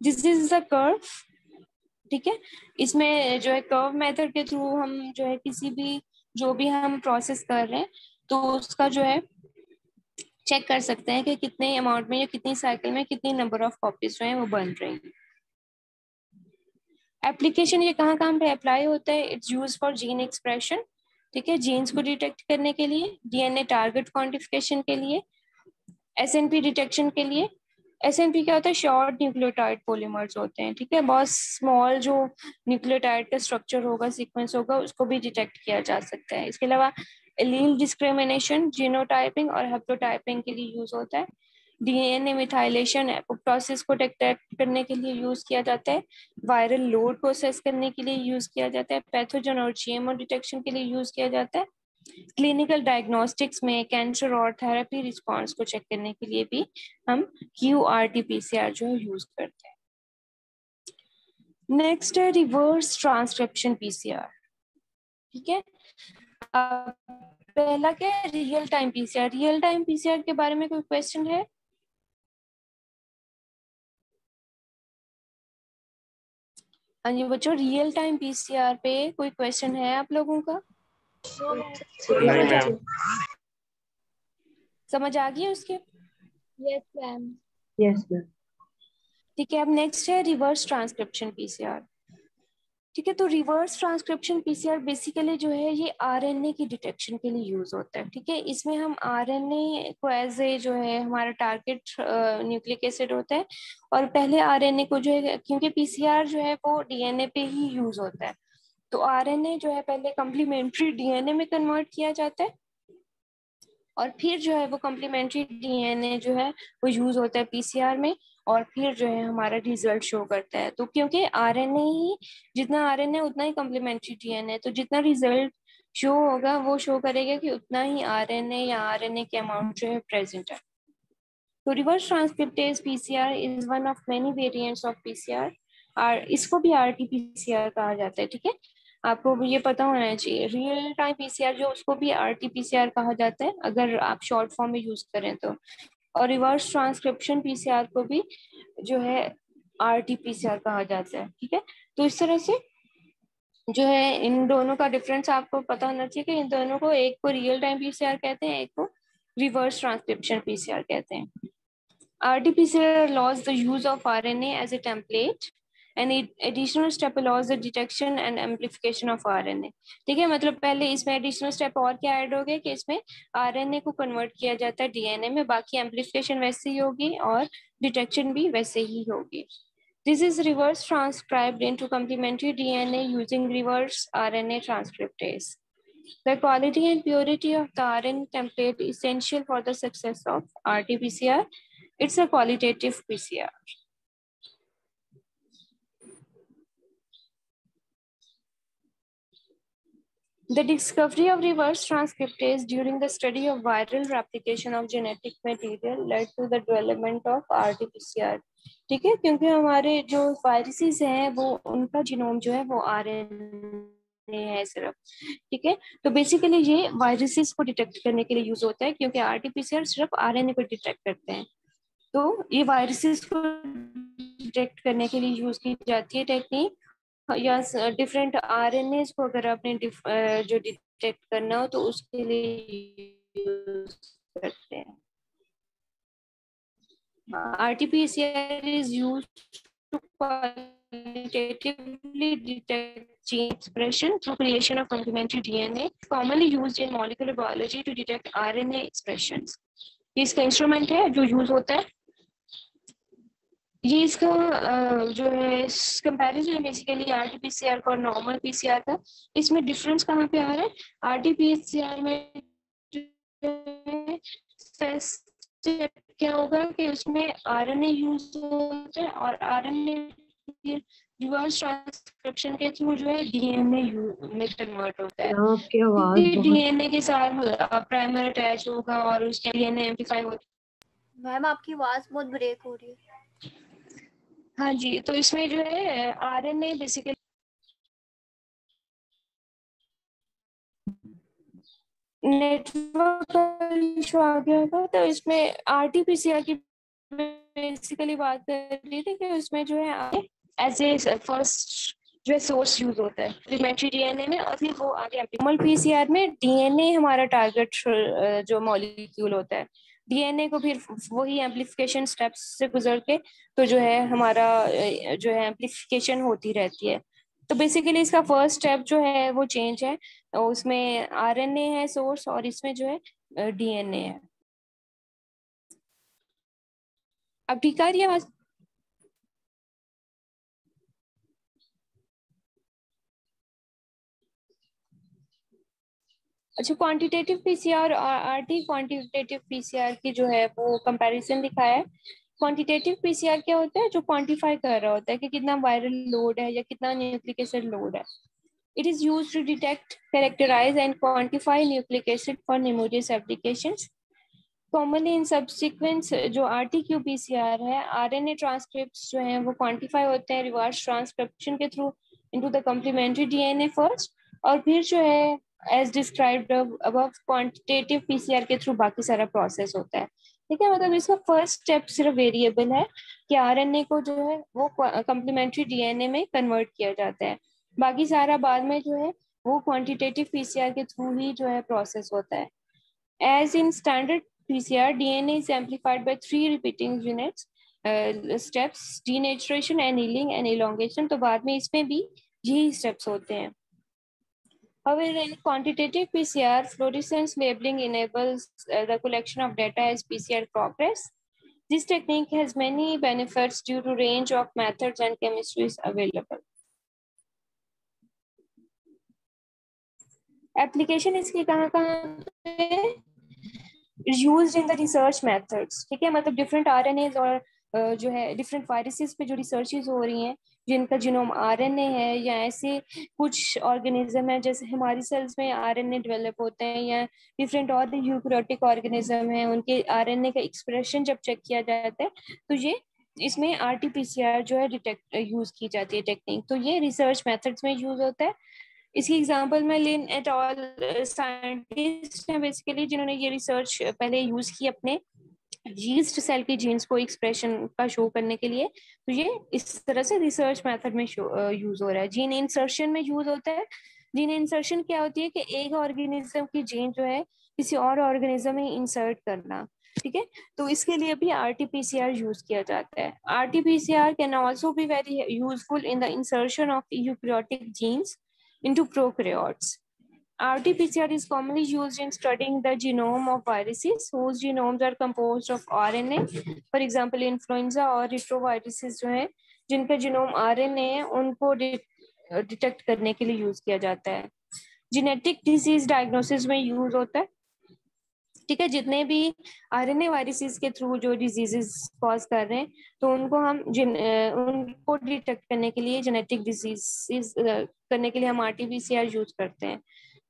This is the curve. ठीक है, इसमें जो है कर्व मेथड के थ्रू हम जो है किसी भी जो भी हम प्रोसेस कर रहे हैं तो उसका जो है चेक कर सकते हैं कि कितने अमाउंट में या कितनी साइकिल में कितनी नंबर ऑफ कॉपीज जो है वो बन रही है। एप्लीकेशन ये कहाँ कहाँ पे अप्लाई होता है? It's use for gene expression. ठीक है, जीन्स को डिटेक्ट करने के लिए, डीएनए टारगेट क्वांटिफिकेशन के लिए, एसएनपी डिटेक्शन के लिए। एसएनपी क्या होता है? शॉर्ट न्यूक्लियोटाइड पॉलीमर्स होते हैं। ठीक है, बहुत स्मॉल जो न्यूक्लियोटाइड का स्ट्रक्चर होगा, सीक्वेंस होगा, उसको भी डिटेक्ट किया जा सकता है। इसके अलावा एलील डिस्क्रिमिनेशन, जीनोटाइपिंग और हेप्टोटाइपिंग के लिए यूज होता है। डीएनए मिथाइलेशन एपोप्टोसिस को डिटेक्ट करने के लिए यूज किया जाता है। वायरल लोड प्रोसेस करने के लिए यूज किया जाता है। पैथोजन और जीएमओ डिटेक्शन के लिए यूज किया जाता है। क्लिनिकल डायग्नोस्टिक्स में कैंसर और थेरेपी रिस्पॉन्स को चेक करने के लिए भी हम QRT-PCR जो है यूज करते हैं। नेक्स्ट है रिवर्स ट्रांसक्रिप्शन पीसीआर। ठीक है, पहला क्या है? Real time PCR. Real time PCR के बारे में कोई क्वेश्चन है? हाँ जी बच्चों, रियल टाइम पीसीआर पे कोई क्वेश्चन है आप लोगों का? नहीं मैम। समझ आ गई उसके? Yes ma'am. Yes ma'am. ठीक है, अब नेक्स्ट है रिवर्स ट्रांसक्रिप्शन पीसीआर। ठीक है, तो रिवर्स ट्रांसक्रिप्शन पीसीआर बेसिकली जो है ये आरएनए की डिटेक्शन के लिए यूज होता है। ठीक है, इसमें हम आरएनए को एज ए जो है हमारा टारगेट न्यूक्लिक एसिड होता है, और पहले आरएनए को जो है, क्योंकि पीसीआर जो है वो डीएनए पे ही यूज होता है, तो आरएनए जो है पहले कम्प्लीमेंट्री डीएनए में कन्वर्ट किया जाता है, और फिर जो है वो कम्प्लीमेंट्री डीएनए जो है वो यूज होता है पीसीआर में, और फिर जो है हमारा रिजल्ट शो करता है। तो क्योंकि आरएनए ही, जितना आरएनए उतना ही कम्प्लीमेंट्री डीएनए, तो जितना रिजल्ट शो होगा वो शो करेगा कि उतना ही आरएनए या आरएनए के अमाउंट जो है प्रेजेंट है। तो reverse transcriptase PCR is one of many variants of PCR, और इसको भी आरटीपीसीआर कहा जाता है। ठीक है, आपको ये पता होना चाहिए। रियल टाइम पीसीआर जो, उसको भी आरटीपीसीआर कहा जाता है अगर आप शॉर्ट फॉर्म में यूज करें तो, और रिवर्स ट्रांसक्रिप्शन पीसीआर को भी जो है आरटीपीसीआर कहा जाता है। ठीक है, तो इस तरह से जो है इन दोनों का डिफरेंस आपको पता होना चाहिए कि इन दोनों को, एक को रियल टाइम पीसीआर कहते हैं, एक को रिवर्स ट्रांसक्रिप्शन पीसीआर कहते हैं। RT-PCR allows the use of RNA as a template, and additional step allows the detection and amplification of RNA. ठीक है, मतलब पहले इसमें एडिशनल स्टेप और क्या ऐड हो गया कि इसमें आरएनए को कन्वर्ट किया जाता है डीएनए में, बाकी एम्पलीफिकेशन वैसे ही होगी और डिटेक्शन भी वैसे ही होगी। This is reverse transcribed into complementary DNA using reverse RNA transcriptase. The quality and purity of the RNA template is essential for the success of RT-PCR. It's a qualitative PCR. The discovery of reverse transcriptase during the study of viral replication of genetic material led to the development of RT-PCR. ठीक है, क्योंकि हमारे जो viruses हैं वो, उनका genome जो है वो आरएनए है सिर्फ। ठीक है, तो बेसिकली ये वायरसेस को डिटेक्ट करने के लिए यूज होता है, क्योंकि आरटी-पीसीआर सिर्फ आरएनए को डिटेक्ट करते हैं। तो ये वायरसेस को डिटेक्ट करने के लिए यूज की जाती है टेक्निक, या डिफरेंट आरएनए को अगर आपने जो डिटेक्ट करना हो तो उसके लिए यूज करते हैं। RT-PCR is used to qualitatively detect gene expression through creation of complementary DNA, commonly used in molecular biology to detect RNA expressions. ये इसका इंस्ट्रूमेंट है जो यूज होता है। ये इसका जो है कंपैरिजन है बेसिकली आरटी-पीसीआर का और नॉर्मल पीसीआर का। इसमें डिफरेंस कहाँ पे आ रहा है? आरटी-पीसीआर में क्या होगा कि उसमें आरएनए यूज होता है, और आरएनए रिवर्स ट्रांसक्रिप्शन के थ्रू जो है डीएनए में कन्वर्ट होता है। आपकी आवाज डीएनए के साथ प्राइमर अटैच होगा और उसके डीएनए एम्प्लीफाई होता है। मैम आपकी आवाज बहुत ब्रेक हो रही है। हाँ जी, तो इसमें जो है आरएनए बेसिकली नेटवर्क का इशू आ गया था, तो इसमें आरटी-पीसीआर की बेसिकली बात कर रही थी कि उसमें जो है एज ए फर्स्ट जो है सोर्स यूज होता है कम्प्लीमेंट्री डीएनए में, और फिर वो आगे नॉर्मल पीसीआर में डीएनए हमारा टारगेट जो मॉलिक्यूल होता है, डीएनए को फिर वही एम्प्लीफिकेशन स्टेप्स से गुजर के तो जो है हमारा जो है एम्प्लीफिकेशन होती रहती है। तो बेसिकली इसका फर्स्ट स्टेप जो है वो चेंज है, उसमें आरएनए है सोर्स और इसमें जो है डीएनए है। अब ठीक आ रही है आवाज? अच्छा, क्वांटिटेटिव पीसीआर और आरटी क्वांटिटेटिव पीसीआर की जो है वो कंपैरिजन दिखाया है। क्वांटिटेटिव पीसीआर क्या होता है? जो क्वांटिफाई कर रहा होता है कि कितना वायरल लोड है या कितना न्यूक्लिक एसिड लोड है। It is used to detect, characterize and quantify nucleic acid for numerous applications. Commonly in subsequent जो RT-qPCR है, RNA transcripts जो हैं वो quantify होते हैं reverse transcription के through into the complementary DNA first, और फिर जो है as described above quantitative PCR के through बाकी सारा process होता है। ठीक है, मतलब इसका फर्स्ट स्टेप सिर्फ वेरिएबल है कि आरएनए को जो है वो कम्प्लीमेंट्री डीएनए में कन्वर्ट किया जाता है, बाकी सारा बाद में जो है वो क्वांटिटेटिव पीसीआर के थ्रू ही जो है प्रोसेस होता है। As in standard PCR, DNA is amplified by 3 repeating units steps, denaturation, annealing and elongation. तो बाद में इसमें भी यही स्टेप्स होते हैं। However, in quantitative PCR, fluorescence labeling enables the collection of data as PCR progress. This technique has many benefits due to range of methods and chemistries available. Application इसकी कहाँ used in the research methods, ठीक है, मतलब different RNAs और जो है different viruses पे जो researches हो रही हैं, जिनका जीनोम आरएनए है, या ऐसे कुछ ऑर्गेनिज्म है जैसे हमारी सेल्स में आरएनए डेवलप होते हैं, या डिफरेंट और यूकैरियोटिक ऑर्गेनिज्म है, उनके आरएनए का एक्सप्रेशन जब चेक किया जाता है तो ये इसमें आरटीपीसीआर जो है डिटेक्ट यूज की जाती है टेक्निक। तो ये रिसर्च मेथड्स में यूज होता है। इसकी एग्जांपल में लिन एट ऑल साइंटिस्ट हैं बेसिकली, जिन्होंने ये रिसर्च पहले यूज की अपने यीस्ट सेल की जीन्स को एक्सप्रेशन का शो करने के लिए। तो ये इस तरह से रिसर्च मेथड में यूज हो रहा है। जीन इंसर्शन में यूज होता है। जीन इंसर्शन क्या होती है कि एक ऑर्गेनिज्म की जीन जो है किसी और ऑर्गेनिज्म में इंसर्ट करना, ठीक है। तो इसके लिए भी आरटीपीसीआर यूज किया जाता है। RT-PCR can also be very useful in the insertion of eukaryotic genes into prokaryotes. RT-PCR is commonly used in studying the genome of viruses whose genomes are composed of RNA. For example, influenza और retroviruses जो हैं जिनका genome RNA है उनको detect करने के लिए use किया जाता है। जेनेटिक डिजीज डायग्नोसिस में यूज होता है, ठीक है। जितने भी आरएनए वायरसेस के थ्रू जो डिजीजेस कॉज कर रहे हैं तो उनको हम उनको डिटेक्ट करने के लिए, जेनेटिक डिजीज करने के लिए हम आरटीपीसीआर यूज करते हैं।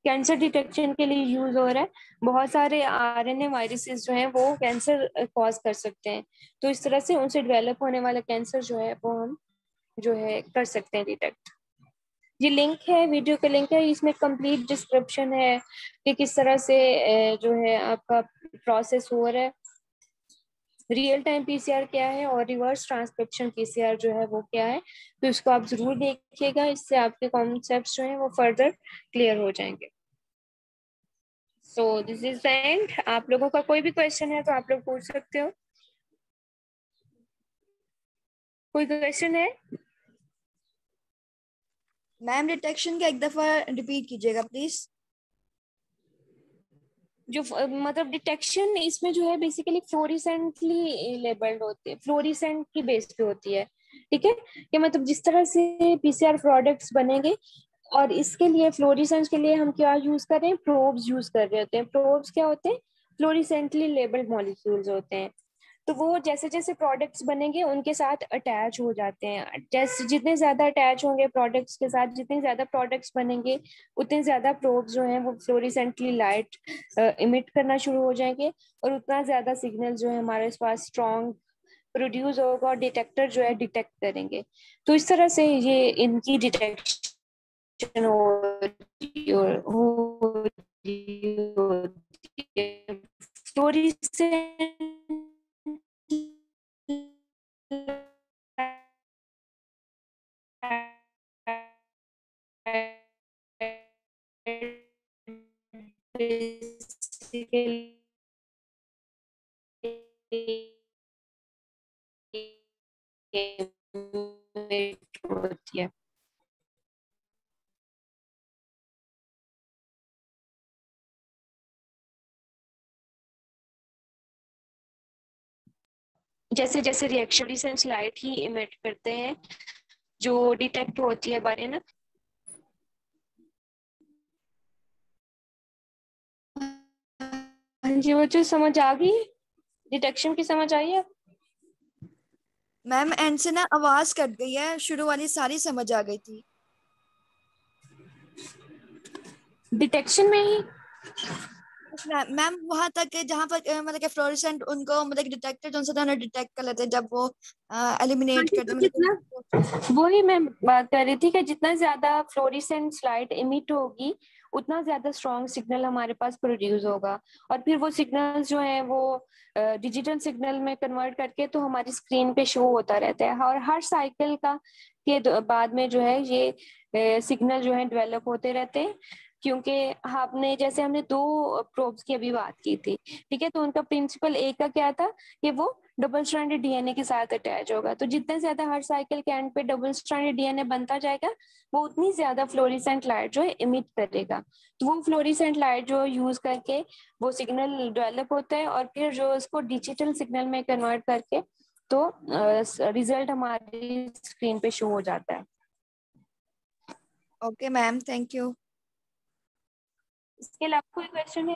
कैंसर डिटेक्शन के लिए यूज हो रहा है। बहुत सारे आरएनए वायरसेस जो हैं वो कैंसर कॉज कर सकते हैं, तो इस तरह से उनसे डेवलप होने वाला कैंसर जो है वो हम जो है कर सकते हैं डिटेक्ट। ये लिंक है, वीडियो का लिंक है, इसमें कंप्लीट डिस्क्रिप्शन है कि किस तरह से जो है आपका प्रोसेस हो रहा है। रियल टाइम पीसीआर क्या है और रिवर्स ट्रांसक्रिप्शन पीसीआर जो है वो क्या है, तो इसको आप जरूर देखिएगा, इससे आपके कॉन्सेप्ट्स जो हैं वो फर्दर क्लियर हो जाएंगे। So this is the end. आप लोगों का कोई भी क्वेश्चन है तो आप लोग पूछ सकते हो। कोई क्वेश्चन है? मैम डिटेक्शन का एक दफा रिपीट कीजिएगा प्लीज। जो मतलब डिटेक्शन इसमें जो है बेसिकली फ्लोरिसेंटली लेबल्ड होते हैं, फ्लोरिसेंट की बेस पे होती है, ठीक है। कि मतलब जिस तरह से पीसीआर प्रोडक्ट्स बनेंगे, और इसके लिए फ्लोरिसेंस के लिए हम क्या यूज कर रहे हैं, प्रोब्स यूज कर रहे होते हैं। प्रोब्स क्या होते हैं? फ्लोरिसेंटली लेबल्ड मॉलिक्यूल्स होते हैं। तो वो जैसे जैसे प्रोडक्ट्स बनेंगे उनके साथ अटैच हो जाते हैं। जैसे जितने ज्यादा अटैच होंगे प्रोडक्ट्स के साथ, जितने ज्यादा प्रोडक्ट्स बनेंगे उतने ज्यादा प्रोब्स जो हैं वो फ्लोरिसेंटली लाइट इमिट करना शुरू हो जाएंगे, और उतना ज्यादा सिग्नल जो है हमारे पास स्ट्रॉन्ग प्रोड्यूस होगा और डिटेक्टर जो है डिटेक्ट करेंगे। तो इस तरह से ये इनकी डिटेक्शन होती है। जैसे जैसे रिएक्शन सेंस लाइट ही इमिट करते हैं जो डिटेक्ट होती है बारे ना। हाँ जी, वो जो समझ आ गई, डिटेक्शन की समझ आई है? मैम एंड से ना आवाज कट गई है, शुरू वाली सारी समझ आ गई थी। डिटेक्शन में ही यस मैम। मैम वहां तक जहाँ पर मतलब कि फ्लोरेसेंट उनको मतलब डिटेक्टर जो से उन्हें डिटेक्ट कर लेते हैं जब वो एलिमिनेट तो करते हैं जितना मतलब वही मैं बात कर रही थी कि जितना ज्यादा फ्लोरेसेंट लाइट इमिट होगी उतना ज्यादा स्ट्रॉन्ग सिग्नल हमारे पास प्रोड्यूस होगा, और फिर वो सिग्नल जो है वो डिजिटल सिग्नल में कन्वर्ट करके तो हमारी स्क्रीन पे शो होता रहता है, और हर साइकिल का के बाद में जो है ये सिग्नल जो है डेवलप होते रहते हैं। क्योंकि आपने जैसे हमने दो प्रोब्स की अभी बात की थी, ठीक है, तो उनका प्रिंसिपल एक का क्या था कि वो डबल स्ट्रैंडेड डीएनए के साथ अटैच होगा, तो जितने ज्यादा हर साइकिल के एंड पे डबल स्ट्रैंडेड डीएनए बनता जाएगा वो उतनी ज्यादा फ्लोरेसेंट लाइट जो है इमिट करेगा। तो वो फ्लोरेसेंट लाइट जो यूज करके वो सिग्नल डेवलप होता है, और फिर जो उसको डिजिटल सिग्नल में कन्वर्ट करके तो रिजल्ट हमारी स्क्रीन पे शो हो जाता है। Okay ma'am, thank you. इसके अलावा कोई क्वेश्चन है?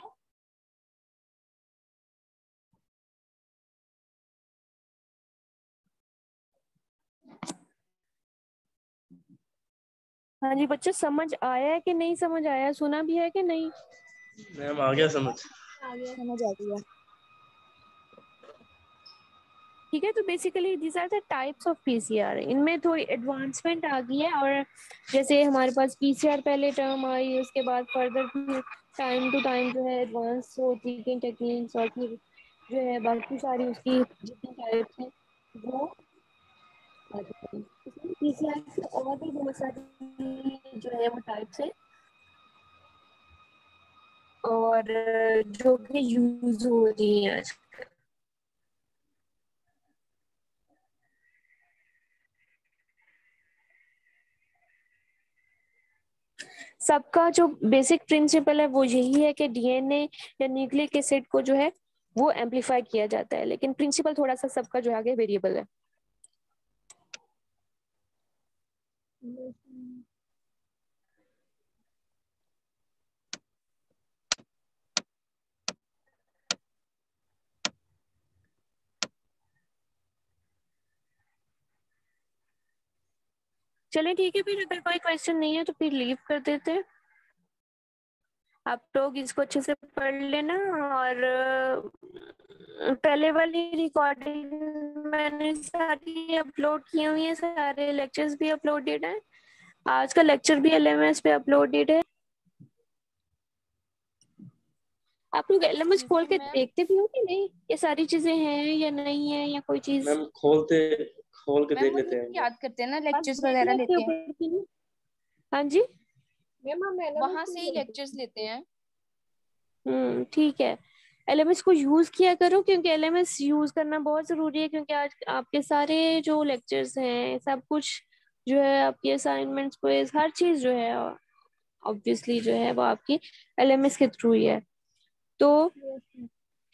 हाँ जी बच्चों, समझ आया है कि नहीं समझ आया, सुना भी है कि नहीं? मैम आ गया समझ। समझ आ गया। ठीक है, तो basically this are the types of PCR. इनमें थोड़ी एडवांसमेंट आ गई है, और जैसे हमारे पास पीसीआर पहले टर्म आई, उसके बाद फर्दर टाइम टू टाइम जो है एडवांस होती गई टेक्निक्स, और फिर जो है बाकी सारी उसकी जितनी टाइप्स हैं वो पीसीआर से और भी बहुत सारी जो है वो टाइप्स है और जो कि यूज हो रही है आज। सबका जो बेसिक प्रिंसिपल है वो यही है कि डीएनए या न्यूक्लिक एसिड को जो है वो एम्पलीफाई किया जाता है, लेकिन प्रिंसिपल थोड़ा सा सबका जो है आगे वेरिएबल है। चलिए ठीक है, फिर अगर कोई क्वेश्चन नहीं है तो फिर लीव कर देते हैं। आप लोग इसको अच्छे से पढ़ लेना, और पहले वाली रिकॉर्डिंग मैंने सारी अपलोड की हुई है, सारे लेक्चर्स भी अपलोडेड हैं, आज का लेक्चर भी एलएमएस पे अपलोडेड है। आप लोग एलएमएस खोल के देखते भी हो कि नहीं, ये सारी चीजें हैं या नहीं है, या कोई चीज? मैम खोल के देख लेते हैं। याद करते हैं ना, बस लेक्चर्स देख वगैरह लेते लेते हो हैं, करके नहीं? हाँ जी, वहां से ही लेक्चर्स लेते हैं। ठीक है। एलएमएस को यूज किया करो, क्योंकि एलएमएस यूज करना बहुत जरूरी है, क्योंकि आज आपके सारे जो लेक्चर्स हैं सब कुछ जो है आपकी असाइनमेंट्स क्विज हर चीज जो है ऑब्वियसली जो है वो आपकी एलएमएस के थ्रू ही है। तो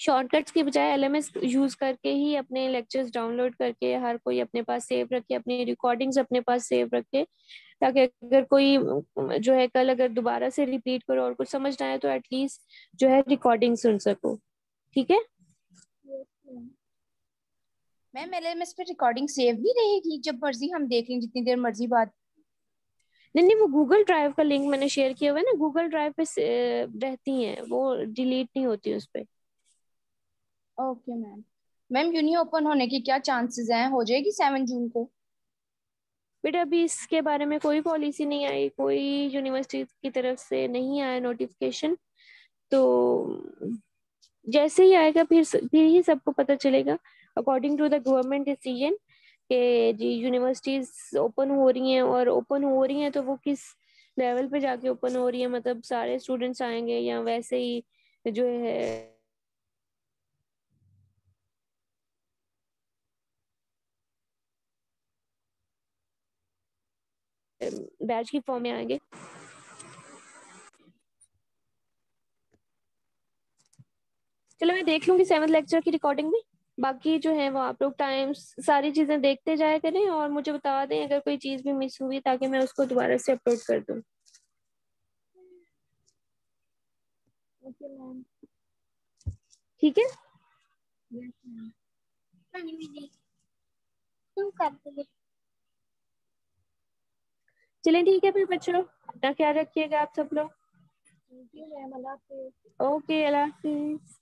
शॉर्टकट्स की बजाय एलएमएस यूज करके ही अपने लेक्चर्स डाउनलोड करके हर कोई अपने पास सेव रखे, अपनी रिकॉर्डिंग्स अपने पास सेव रखे, ताकि अगर कोई जो है कल अगर दोबारा से रिपीट करो और कुछ समझ ना आए तो एटलीस्ट जो है रिकॉर्डिंग सुन सको। ठीक है? मैम एलएमएस पे रिकॉर्डिंग सेव नहीं रहेगी, जब मर्जी हम देख लें जितनी देर मर्जी बात? नहीं नहीं, वो गूगल ड्राइव का लिंक मैंने शेयर किया हुआ है ना, गूगल ड्राइव पे रहती हैं, वो डिलीट नहीं होती उस पे। Okay ma'am. Ma'am uni open होने की क्या चांसेस हैं, हो जाएगी 7 जून को? बेटा अभी इसके बारे में कोई पॉलिसी नहीं आई, कोई यूनिवर्सिटी की तरफ से नहीं आया नोटिफिकेशन, तो जैसे ही आएगा फिर ही सबको पता चलेगा according to the government decision कि जी यूनिवर्सिटीज ओपन हो रही हैं, और ओपन हो रही हैं तो वो किस लेवल पे जाके ओपन हो रही है, मतलब सारे स्टूडेंट्स आएंगे या वैसे ही जो है बैच की फॉर्म में आएंगे। चलो मैं देख लूंगी 7th लेक्चर की रिकॉर्डिंग में, बाकी जो है वो आप लोग टाइम सारी चीजें देखते जाया करें और मुझे बता दें अगर कोई चीज भी मिस हुई, ताकि मैं उसको दोबारा से अपलोड कर दूं। ठीक है? चलिए ठीक है फिर बच्चों, अपना ख्याल रखिएगा आप सब लोग। Thank you ma'am, Allah Hafiz. Okay, Allah Hafiz.